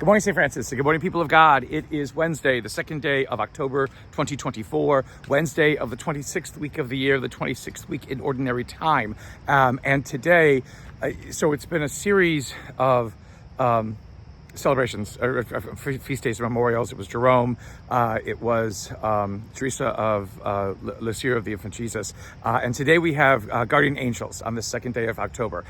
Good morning, St. Francis. Good morning, people of God. It is Wednesday, the second day of October 2024, Wednesday of the 26th week of the year, the 26th week in Ordinary Time. And today, so it's been a series of celebrations, feast days and memorials. It was Jerome, it was Teresa of Lisieux of the Infant Jesus, and today we have Guardian Angels on the second day of October.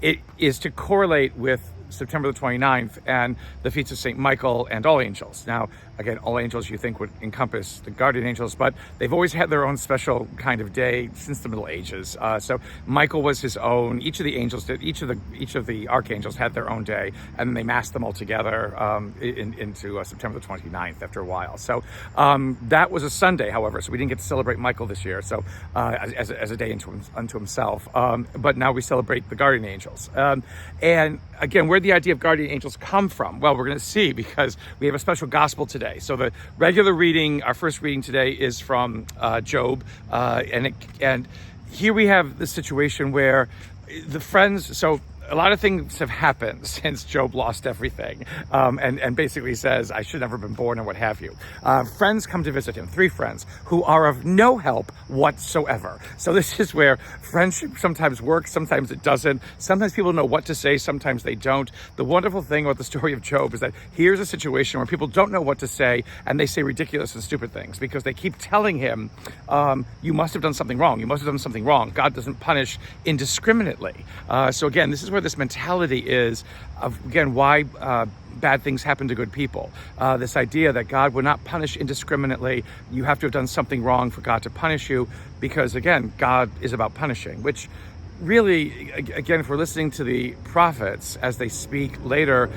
It is to correlate with September the 29th and the feats of St. Michael and all angels. Now, again, all angels you think would encompass the guardian angels, but they've always had their own special kind of day since the Middle Ages. So Michael was his own. Each of the angels did. Each of the archangels had their own day, and then they massed them all together into September the 29th after a while. So that was a Sunday, however, so we didn't get to celebrate Michael this year. So as a day unto himself. But now we celebrate the guardian angels. And again, where the idea of guardian angels come from? Well, we're going to see, because we have a special gospel today. So the regular reading, our first reading today, is from Job, and here we have the situation where the friends. So a lot of things have happened since Job lost everything, and basically says, I should never have been born, and what have you. Friends come to visit him, 3 friends, who are of no help whatsoever. So this is where friendship sometimes works, sometimes it doesn't. Sometimes people know what to say, sometimes they don't. The wonderful thing about the story of Job is that here's a situation where people don't know what to say, and they say ridiculous and stupid things, because they keep telling him, you must have done something wrong. You must have done something wrong. God doesn't punish indiscriminately. So again, this is where this mentality is of, again, why bad things happen to good people. This idea that God would not punish indiscriminately. You have to have done something wrong for God to punish you, because, again, God is about punishing, which really, again, if we're listening to the prophets as they speak later,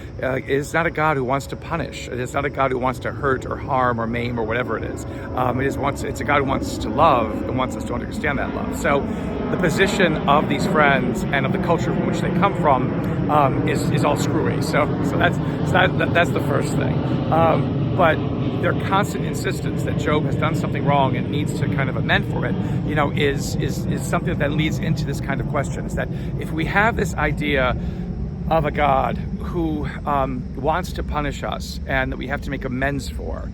is not a God who wants to punish. It is not a God who wants to hurt or harm or maim or whatever it is. It's a God who wants to love and wants us to understand that love. So the position of these friends and of the culture from which they come from is all screwy. So that's the first thing. But their constant insistence that Job has done something wrong and needs to kind of amend for it, is something that then leads into this kind of question. Is that if we have this idea of a God who wants to punish us and that we have to make amends for,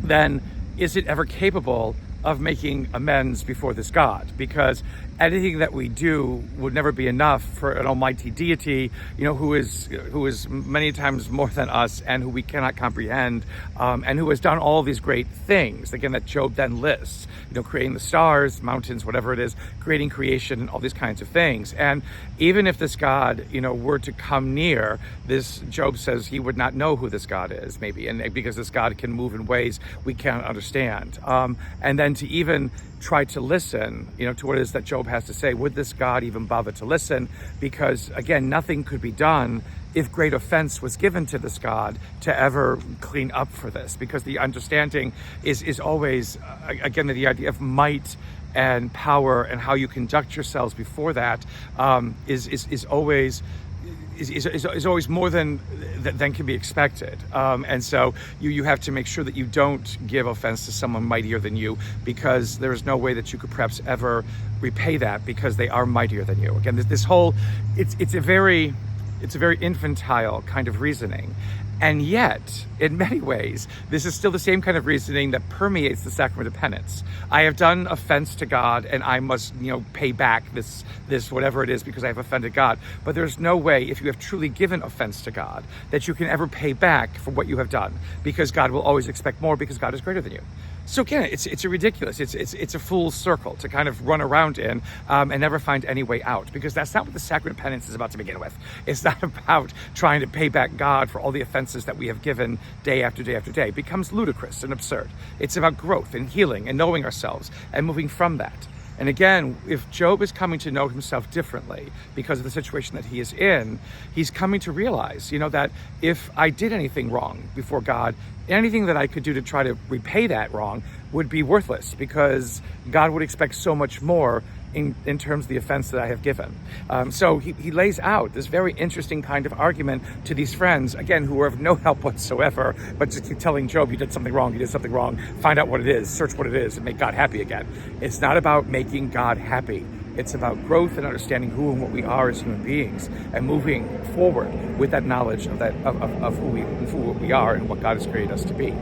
then is it ever capable of making amends before this God? Because anything that we do would never be enough for an almighty deity, who is many times more than us, and who we cannot comprehend, and who has done all these great things, again, that Job then lists, creating the stars, mountains, whatever it is, creating creation and all these kinds of things. And even if this God, were to come near, this Job says he would not know who this God is, maybe, and because this God can move in ways we can't understand. And then to even try to listen, to what it is that Job has to say, would this God even bother to listen? Because, again, nothing could be done if great offense was given to this God to ever clean up for this, because the understanding is always, again, the idea of might and power and how you conduct yourselves before that is always more than can be expected. And so you have to make sure that you don't give offense to someone mightier than you, because there is no way that you could perhaps ever repay that, because they are mightier than you. Again, this whole, it's a very infantile kind of reasoning. And yet, in many ways, this is still the same kind of reasoning that permeates the sacrament of penance. I have done offense to God, and I must, pay back this whatever it is, because I have offended God. But there's no way, if you have truly given offense to God, that you can ever pay back for what you have done, because God will always expect more, because God is greater than you. So again, it's a ridiculous, it's a fool's circle to kind of run around in and never find any way out, because that's not what the sacrament of penance is about to begin with. It's not about trying to pay back God for all the offenses that we have given day after day after day. It becomes ludicrous and absurd. It's about growth and healing and knowing ourselves and moving from that. And again, if Job is coming to know himself differently because of the situation that he is in, he's coming to realize, that if I did anything wrong before God, anything that I could do to try to repay that wrong would be worthless, because God would expect so much more in terms of the offense that I have given. So he lays out this very interesting kind of argument to these friends, again, who are of no help whatsoever, but just keep telling Job, you did something wrong, find out what it is, search what it is, and make God happy again. It's not about making God happy. It's about growth and understanding who and what we are as human beings, and moving forward with that knowledge of who we are and what God has created us to be.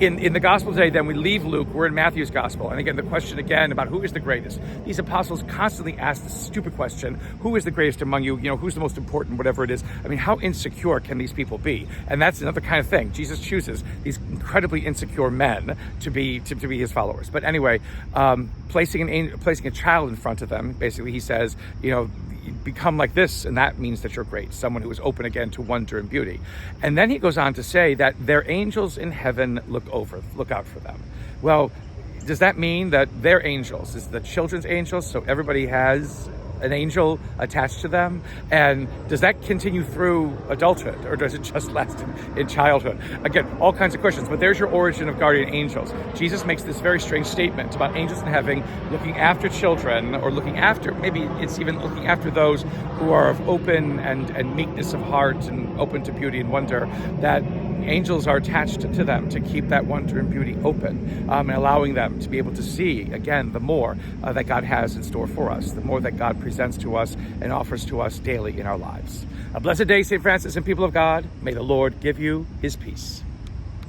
In the gospel today, then we leave Luke, we're in Matthew's gospel. And again, the question again about who is the greatest. These apostles constantly ask this stupid question, who is the greatest among you? Who's the most important, whatever it is. I mean, how insecure can these people be? And that's another kind of thing. Jesus chooses these incredibly insecure men to be his followers. But anyway, placing a child in front of them, basically he says, become like this, and that means that you're great, someone who is open again to wonder and beauty. And then he goes on to say that their angels in heaven look out for them. Well, does that mean that their angels is the children's angels, so everybody has an angel attached to them? And does that continue through adulthood, or does it just last in childhood? Again, all kinds of questions, but there's your origin of guardian angels. Jesus makes this very strange statement about angels in heaven looking after children, or maybe it's even looking after those who are of open and meekness of heart and open to beauty and wonder, that angels are attached to them to keep that wonder and beauty open, and allowing them to be able to see, again, the more that God has in store for us, the more that God presents to us and offers to us daily in our lives. A blessed day, St. Francis and people of God. May the Lord give you his peace.